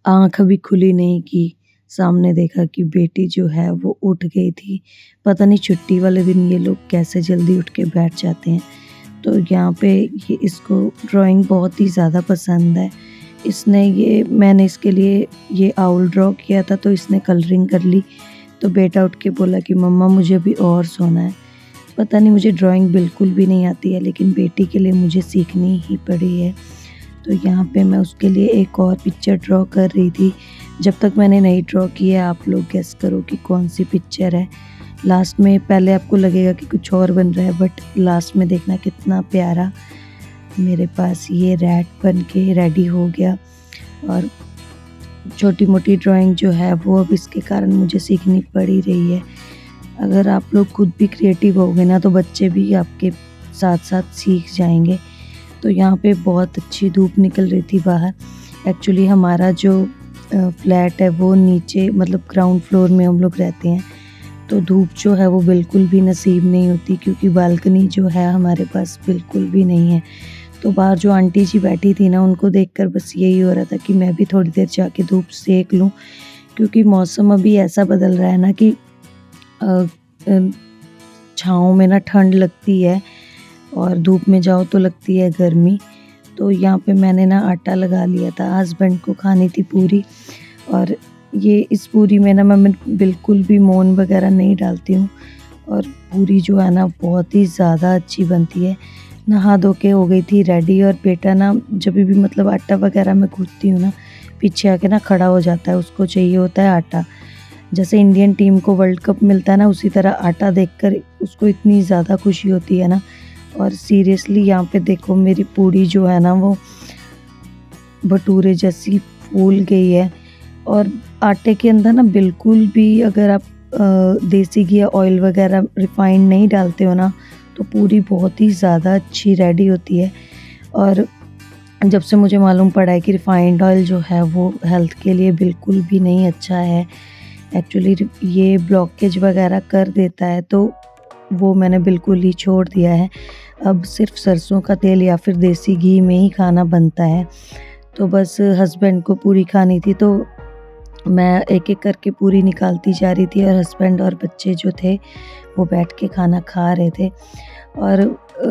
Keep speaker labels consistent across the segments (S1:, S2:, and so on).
S1: आँख अभी खुली नहीं की, सामने देखा कि बेटी जो है वो उठ गई थी। पता नहीं छुट्टी वाले दिन ये लोग कैसे जल्दी उठ के बैठ जाते हैं। तो यहाँ पे ये इसको ड्राइंग बहुत ही ज़्यादा पसंद है। इसने ये मैंने इसके लिए ये आउल ड्रॉ किया था तो इसने कलरिंग कर ली। तो बेटा उठ के बोला कि मम्मा मुझे अभी और सोना है। पता नहीं मुझे ड्राइंग बिल्कुल भी नहीं आती है, लेकिन बेटी के लिए मुझे सीखनी ही पड़ी है। तो यहाँ पे मैं उसके लिए एक और पिक्चर ड्रॉ कर रही थी। जब तक मैंने नहीं ड्रॉ किया आप लोग गेस करो कि कौन सी पिक्चर है। लास्ट में पहले आपको लगेगा कि कुछ और बन रहा है, बट लास्ट में देखना कितना प्यारा मेरे पास ये रैट बन के रेडी हो गया। और छोटी मोटी ड्राइंग जो है वो अब इसके कारण मुझे सीखनी पड़ ही रही है। अगर आप लोग खुद भी क्रिएटिव होगे ना तो बच्चे भी आपके साथ साथ सीख जाएंगे। तो यहाँ पे बहुत अच्छी धूप निकल रही थी बाहर। एक्चुअली हमारा जो फ्लैट है वो नीचे मतलब ग्राउंड फ्लोर में हम लोग रहते हैं, तो धूप जो है वो बिल्कुल भी नसीब नहीं होती, क्योंकि बालकनी जो है हमारे पास बिल्कुल भी नहीं है। तो बाहर जो आंटी जी बैठी थी ना, उनको देखकर बस यही हो रहा था कि मैं भी थोड़ी देर जाके धूप सेक लूँ, क्योंकि मौसम अभी ऐसा बदल रहा है ना कि छाँव में ना ठंड लगती है और धूप में जाओ तो लगती है गर्मी। तो यहाँ पे मैंने ना आटा लगा लिया था, हस्बैंड को खानी थी पूरी। और ये इस पूरी में ना मैं बिल्कुल भी मोन वगैरह नहीं डालती हूँ, और पूरी जो है ना बहुत ही ज़्यादा अच्छी बनती है। नहा धो के हो गई थी रेडी, और बेटा ना जब भी मतलब आटा वगैरह मैं गूँथती हूँ ना, पीछे आके ना खड़ा हो जाता है, उसको चाहिए होता है आटा। जैसे इंडियन टीम को वर्ल्ड कप मिलता है ना, उसी तरह आटा देखकर उसको इतनी ज़्यादा खुशी होती है ना। और सीरियसली यहाँ पे देखो मेरी पूड़ी जो है ना वो भटूरे जैसी फूल गई है। और आटे के अंदर ना बिल्कुल भी अगर आप देसी घी या ऑयल वगैरह रिफाइंड नहीं डालते हो ना, तो पूरी बहुत ही ज़्यादा अच्छी रेडी होती है। और जब से मुझे मालूम पड़ा है कि रिफाइंड ऑयल जो है वो हेल्थ के लिए बिल्कुल भी नहीं अच्छा है, एक्चुअली ये ब्लॉकेज वगैरह कर देता है, तो वो मैंने बिल्कुल ही छोड़ दिया है। अब सिर्फ सरसों का तेल या फिर देसी घी में ही खाना बनता है। तो बस हस्बैंड को पूरी खानी थी, तो मैं एक-एक करके पूरी निकालती जा रही थी, और हस्बैंड और बच्चे जो थे वो बैठ के खाना खा रहे थे। और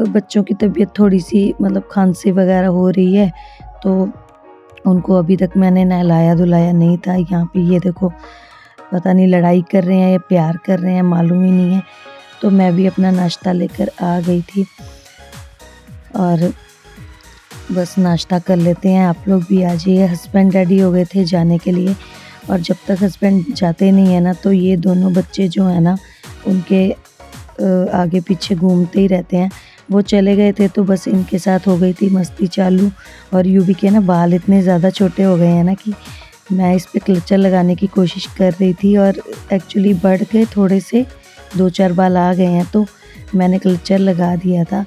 S1: बच्चों की तबीयत थोड़ी-सी मतलब खांसी वगैरह हो रही है, तो उनको अभी तक मैंने नहलाया-धुलाया नहीं था। यहाँ पे ये देखो पता नहीं लड़ाई कर रहे हैं या प्यार कर रहे हैं, मालूम ही नहीं है। तो मैं भी अपना नाश्ता लेकर आ गई थी, और बस नाश्ता कर लेते हैं, आप लोग भी आ जाइए। हस्बैंड रेडी हो गए थे जाने के लिए, और जब तक हस्बैंड जाते नहीं है ना, तो ये दोनों बच्चे जो हैं ना उनके आगे पीछे घूमते ही रहते हैं। वो चले गए थे तो बस इनके साथ हो गई थी मस्ती चालू। और यूवी के ना बाल इतने ज़्यादा छोटे हो गए हैं ना कि मैं इस पे क्लचर लगाने की कोशिश कर रही थी, और एक्चुअली बढ़ गए थोड़े से, 2-4 बाल आ गए हैं, तो मैंने क्लचर लगा दिया था।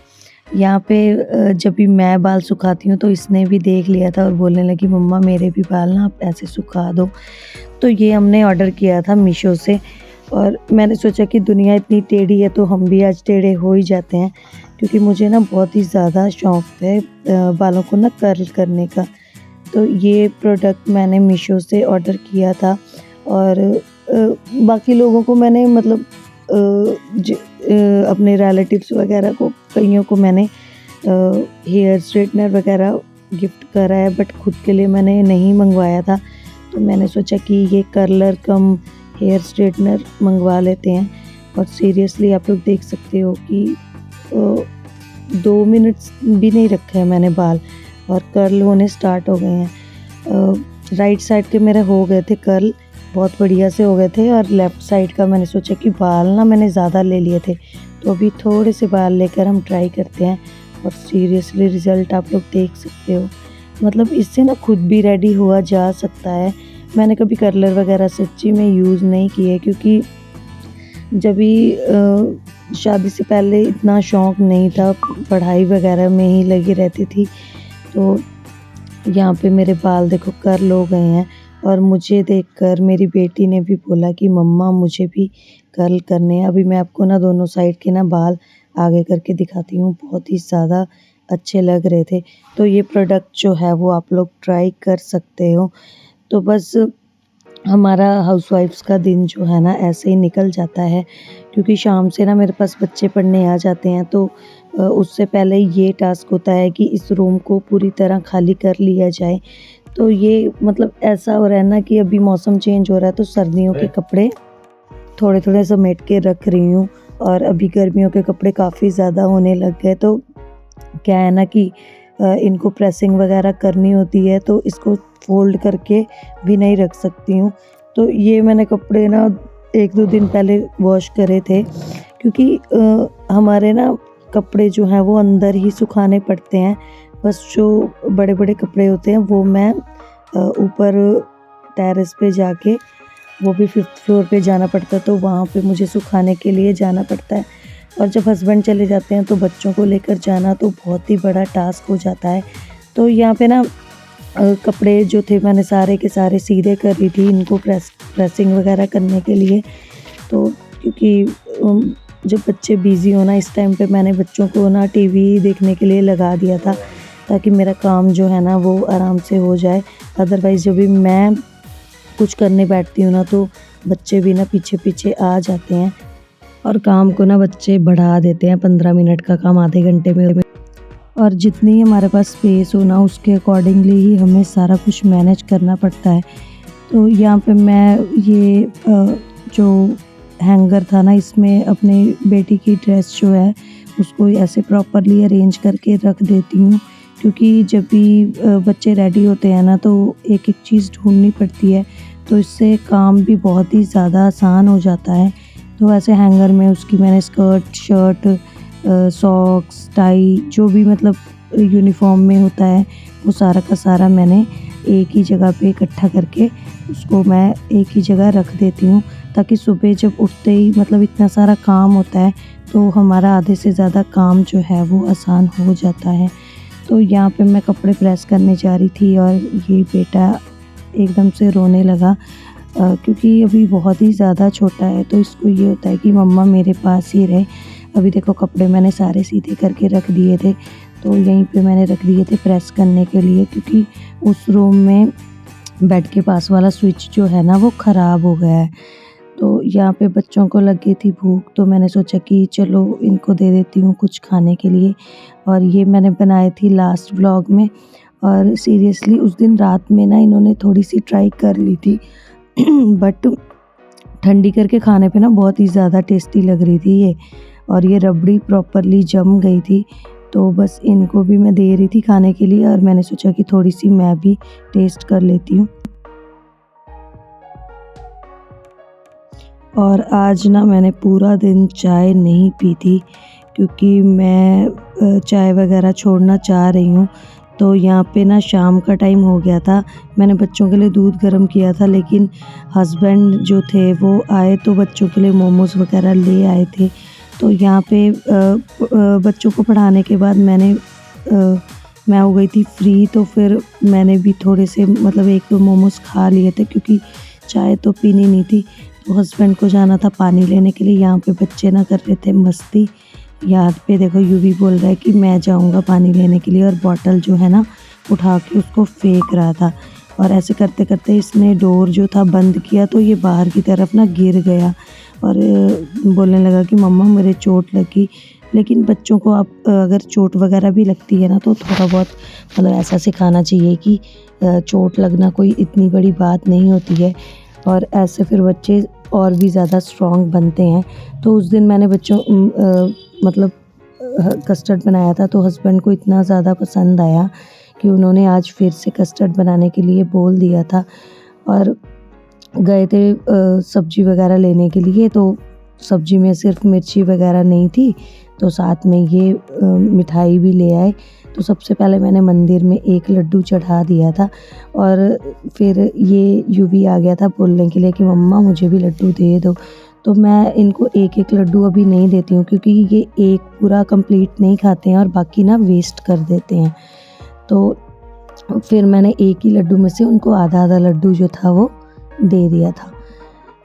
S1: यहाँ पे जब भी मैं बाल सुखाती हूँ तो इसने भी देख लिया था और बोलने लगी मम्मा मेरे भी बाल ना आप ऐसे सुखा दो। तो ये हमने ऑर्डर किया था मीशो से, और मैंने सोचा कि दुनिया इतनी टेढ़ी है तो हम भी आज टेढ़े हो ही जाते हैं, क्योंकि मुझे ना बहुत ही ज़्यादा शौक़ है बालों को ना कर्ल करने का। तो ये प्रोडक्ट मैंने मीशो से ऑर्डर किया था, और बाकी लोगों को मैंने मतलब अपने रिलेटिव्स वगैरह को कईयों को मैंने हेयर स्ट्रेटनर वगैरह गिफ्ट करा है, बट खुद के लिए मैंने नहीं मंगवाया था। तो मैंने सोचा कि ये कर्लर कम हेयर स्ट्रेटनर मंगवा लेते हैं। और सीरियसली आप लोग देख सकते हो कि 2 मिनट्स भी नहीं रखे हैं मैंने बाल, और कर्ल होने स्टार्ट हो गए हैं। राइट साइड के मेरे हो गए थे कर्ल, बहुत बढ़िया से हो गए थे, और लेफ़्ट साइड का मैंने सोचा कि बाल ना मैंने ज़्यादा ले लिए थे, तो अभी थोड़े से बाल लेकर हम ट्राई करते हैं। और सीरियसली रिज़ल्ट आप लोग देख सकते हो, मतलब इससे ना खुद भी रेडी हुआ जा सकता है। मैंने कभी कर्लर वगैरह सच्ची में यूज़ नहीं किए, क्योंकि जब भी शादी से पहले इतना शौक़ नहीं था, पढ़ाई वगैरह में ही लगी रहती थी। तो यहाँ पे मेरे बाल देखो कर्ल हो गए हैं, और मुझे देखकर मेरी बेटी ने भी बोला कि मम्मा मुझे भी कर्ल करने हैं। अभी मैं आपको ना दोनों साइड के ना बाल आगे करके दिखाती हूँ, बहुत ही ज़्यादा अच्छे लग रहे थे। तो ये प्रोडक्ट जो है वो आप लोग ट्राई कर सकते हो। तो बस हमारा हाउसवाइफ्स का दिन जो है ना ऐसे ही निकल जाता है, क्योंकि शाम से ना मेरे पास बच्चे पढ़ने आ जाते हैं, तो उससे पहले ये टास्क होता है कि इस रूम को पूरी तरह खाली कर लिया जाए। तो ये मतलब ऐसा हो रहा है ना कि अभी मौसम चेंज हो रहा है, तो सर्दियों के कपड़े थोड़े-थोड़े समेट के रख रही हूँ, और अभी गर्मियों के कपड़े काफ़ी ज़्यादा होने लग गए। तो क्या है ना कि इनको प्रेसिंग वगैरह करनी होती है, तो इसको फ़ोल्ड करके भी नहीं रख सकती हूँ। तो ये मैंने कपड़े ना 1-2 दिन पहले वॉश करे थे, क्योंकि हमारे ना कपड़े जो हैं वो अंदर ही सुखाने पड़ते हैं। बस जो बड़े-बड़े कपड़े होते हैं वो मैं ऊपर टेरेस पे जाके, वो भी 5th फ्लोर पे जाना पड़ता है, तो वहाँ पे मुझे सुखाने के लिए जाना पड़ता है। और जब हस्बैंड चले जाते हैं तो बच्चों को लेकर जाना तो बहुत ही बड़ा टास्क हो जाता है। तो यहाँ पे ना कपड़े जो थे मैंने सारे के सारे सीधे कर ली थी इनको प्रेसिंग वगैरह करने के लिए। तो क्योंकि जब बच्चे बिज़ी हो ना इस टाइम पे मैंने बच्चों को ना टीवी देखने के लिए लगा दिया था, ताकि मेरा काम जो है ना वो आराम से हो जाए। अदरवाइज़ जब भी मैं कुछ करने बैठती हूँ ना तो बच्चे भी ना पीछे-पीछे आ जाते हैं, और काम को ना बच्चे बढ़ा देते हैं, 15 मिनट का काम आधे घंटे में। और जितनी हमारे पास स्पेस हो ना उसके अकॉर्डिंगली ही हमें सारा कुछ मैनेज करना पड़ता है। तो यहाँ पे मैं ये जो हैंगर था ना इसमें अपनी बेटी की ड्रेस जो है उसको ऐसे प्रॉपरली अरेंज करके रख देती हूँ, क्योंकि जब भी बच्चे रेडी होते हैं ना तो एक-एक चीज़ ढूँढनी पड़ती है, तो इससे काम भी बहुत ही ज़्यादा आसान हो जाता है। तो ऐसे हैंगर में उसकी मैंने स्कर्ट, शर्ट, सॉक्स, टाई जो भी मतलब यूनिफ़ॉर्म में होता है वो सारा का सारा मैंने एक ही जगह पे इकट्ठा करके उसको मैं एक ही जगह रख देती हूँ, ताकि सुबह जब उठते ही मतलब इतना सारा काम होता है तो हमारा आधे से ज़्यादा काम जो है वो आसान हो जाता है। तो यहाँ पे मैं कपड़े प्रेस करने जा रही थी और ये बेटा एकदम से रोने लगा, क्योंकि अभी बहुत ही ज़्यादा छोटा है, तो इसको ये होता है कि मम्मा मेरे पास ही रहे। अभी देखो कपड़े मैंने सारे सीधे करके रख दिए थे, तो यहीं पे मैंने रख दिए थे प्रेस करने के लिए, क्योंकि उस रूम में बेड के पास वाला स्विच जो है ना वो ख़राब हो गया है। तो यहाँ पे बच्चों को लग गई थी भूख, तो मैंने सोचा कि चलो इनको दे देती हूँ कुछ खाने के लिए, और ये मैंने बनाई थी लास्ट व्लॉग में। और सीरियसली उस दिन रात में ना इन्होंने थोड़ी-सी ट्राई कर ली थी बट ठंडी करके खाने पे ना बहुत ही ज़्यादा टेस्टी लग रही थी ये, और ये रबड़ी प्रॉपरली जम गई थी। तो बस इनको भी मैं दे रही थी खाने के लिए, और मैंने सोचा कि थोड़ी-सी मैं भी टेस्ट कर लेती हूँ। और आज ना मैंने पूरा दिन चाय नहीं पी थी, क्योंकि मैं चाय वगैरह छोड़ना चाह रही हूँ। तो यहाँ पे ना शाम का टाइम हो गया था, मैंने बच्चों के लिए दूध गर्म किया था, लेकिन हस्बैंड जो थे वो आए तो बच्चों के लिए मोमोज़ वगैरह ले आए थे। तो यहाँ पे बच्चों को पढ़ाने के बाद मैं हो गई थी फ्री, तो फिर मैंने भी थोड़े से मतलब 1-2 मोमोज़ खा लिए थे, क्योंकि चाय तो पीनी नहीं थी। तो हस्बैंड को जाना था पानी लेने के लिए, यहाँ पे बच्चे ना कर रहे थे मस्ती। यहाँ पे देखो यूवी बोल रहा है कि मैं जाऊँगा पानी लेने के लिए, और बॉटल जो है ना उठा के उसको फेंक रहा था, और ऐसे करते-करते इसने डोर जो था बंद किया, तो ये बाहर की तरफ ना गिर गया, और बोलने लगा कि मम्मा मेरे चोट लगी। लेकिन बच्चों को आप अगर चोट वगैरह भी लगती है ना तो थोड़ा बहुत मतलब ऐसा सिखाना चाहिए कि चोट लगना कोई इतनी बड़ी बात नहीं होती है, और ऐसे फिर बच्चे और भी ज़्यादा स्ट्रॉन्ग बनते हैं। तो उस दिन मैंने बच्चों मतलब कस्टर्ड बनाया था, तो हस्बैंड को इतना ज़्यादा पसंद आया कि उन्होंने आज फिर से कस्टर्ड बनाने के लिए बोल दिया था, और गए थे सब्ज़ी वगैरह लेने के लिए। तो सब्ज़ी में सिर्फ मिर्ची वगैरह नहीं थी, तो साथ में ये मिठाई भी ले आए। तो सबसे पहले मैंने मंदिर में एक लड्डू चढ़ा दिया था, और फिर ये यूवी आ गया था बोलने के लिए कि मम्मा मुझे भी लड्डू दे दो। तो मैं इनको एक-एक लड्डू अभी नहीं देती हूँ, क्योंकि ये एक पूरा कंप्लीट नहीं खाते हैं और बाकी ना वेस्ट कर देते हैं। तो फिर मैंने एक ही लड्डू में से उनको आधा-आधा लड्डू जो था वो दे दिया था।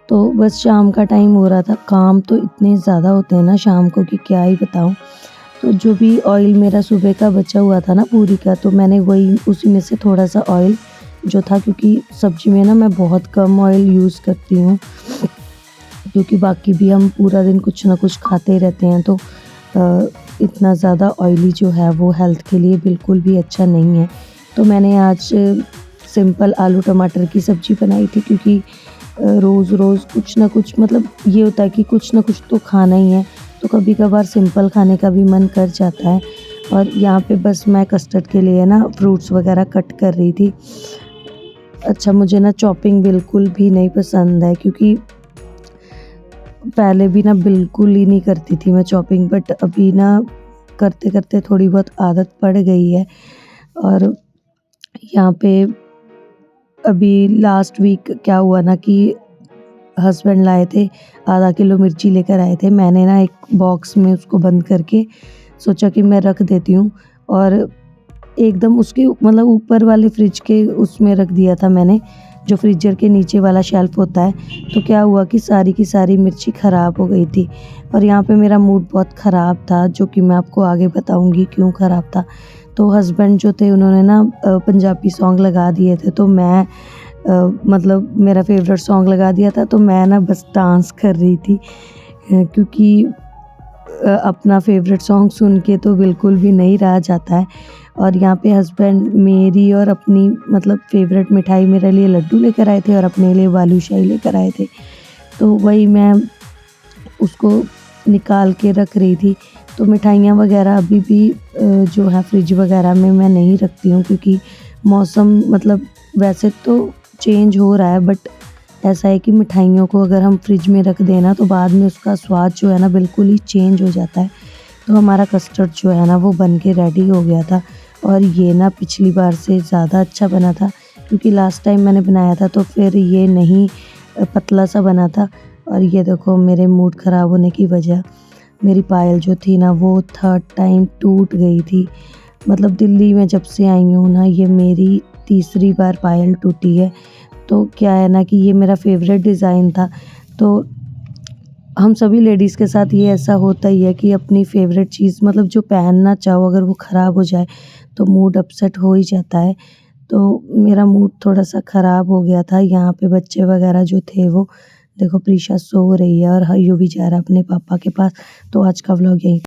S1: तो बस शाम का टाइम हो रहा था, काम तो इतने ज़्यादा होते हैं ना शाम को कि क्या ही बताऊँ। तो जो भी ऑयल मेरा सुबह का बचा हुआ था ना पूरी का, तो मैंने वही उसी में से थोड़ा-सा ऑयल जो था, क्योंकि सब्ज़ी में ना मैं बहुत कम ऑयल यूज़ करती हूँ, क्योंकि बाकी भी हम पूरा दिन कुछ ना कुछ खाते ही रहते हैं, तो इतना ज़्यादा ऑयली जो है वो हेल्थ के लिए बिल्कुल भी अच्छा नहीं है। तो मैंने आज सिंपल आलू टमाटर की सब्ज़ी बनाई थी, क्योंकि रोज़-रोज़ कुछ ना कुछ, मतलब ये होता है कि कुछ ना कुछ तो खाना ही है, तो कभी-कभार सिंपल खाने का भी मन कर जाता है। और यहाँ पे बस मैं कस्टर्ड के लिए ना फ्रूट्स वगैरह कट कर रही थी। अच्छा, मुझे ना चॉपिंग बिल्कुल भी नहीं पसंद है, क्योंकि पहले भी ना बिल्कुल ही नहीं करती थी मैं चॉपिंग, बट अभी ना करते-करते थोड़ी बहुत आदत पड़ गई है। और यहाँ पे अभी लास्ट वीक क्या हुआ ना कि हस्बैंड लाए थे, आधा किलो मिर्ची लेकर आए थे। मैंने ना एक बॉक्स में उसको बंद करके सोचा कि मैं रख देती हूँ, और एकदम उसके मतलब ऊपर वाले फ्रिज के उसमें रख दिया था मैंने, जो फ्रीज़र के नीचे वाला शेल्फ़ होता है। तो क्या हुआ कि सारी की सारी मिर्ची ख़राब हो गई थी, और यहाँ पे मेरा मूड बहुत ख़राब था, जो कि मैं आपको आगे बताऊँगी क्यों ख़राब था। तो हस्बैंड जो थे उन्होंने ना पंजाबी सॉन्ग लगा दिए थे, तो मैं मतलब मेरा फ़ेवरेट सॉन्ग लगा दिया था, तो मैं ना बस डांस कर रही थी, क्योंकि अपना फ़ेवरेट सॉन्ग सुन के तो बिल्कुल भी नहीं रहा जाता है। और यहाँ पे हस्बैंड मेरी और अपनी मतलब फ़ेवरेट मिठाई, मेरे लिए लड्डू लेकर आए थे और अपने लिए बालूशाही लेकर आए थे। तो वही मैं उसको निकाल के रख रही थी। तो मिठाइयाँ वग़ैरह अभी भी जो है फ्रिज वग़ैरह में मैं नहीं रखती हूँ, क्योंकि मौसम मतलब वैसे तो चेंज हो रहा है, बट ऐसा है कि मिठाइयों को अगर हम फ्रिज में रख दें ना, तो बाद में उसका स्वाद जो है ना बिल्कुल ही चेंज हो जाता है। तो हमारा कस्टर्ड जो है ना वो बन के रेडी हो गया था, और ये ना पिछली बार से ज़्यादा अच्छा बना था, क्योंकि लास्ट टाइम मैंने बनाया था तो फिर ये नहीं पतला सा बना था। और ये देखो मेरे मूड ख़राब होने की वजह, मेरी पायल जो थी ना वो थर्ड टाइम टूट गई थी। मतलब दिल्ली में जब से आई हूँ ना, ये मेरी तीसरी बार पायल टूटी है। तो क्या है ना कि ये मेरा फ़ेवरेट डिज़ाइन था, तो हम सभी लेडीज़ के साथ ये ऐसा होता ही है कि अपनी फ़ेवरेट चीज़ मतलब जो पहनना चाहो, अगर वो ख़राब हो जाए तो मूड अपसेट हो ही जाता है। तो मेरा मूड थोड़ा-सा ख़राब हो गया था। यहाँ पे बच्चे वग़ैरह जो थे वो देखो, प्रीशा सो रही है और हयू भी जा रहा है अपने पापा के पास। तो आज का व्लॉग यहीं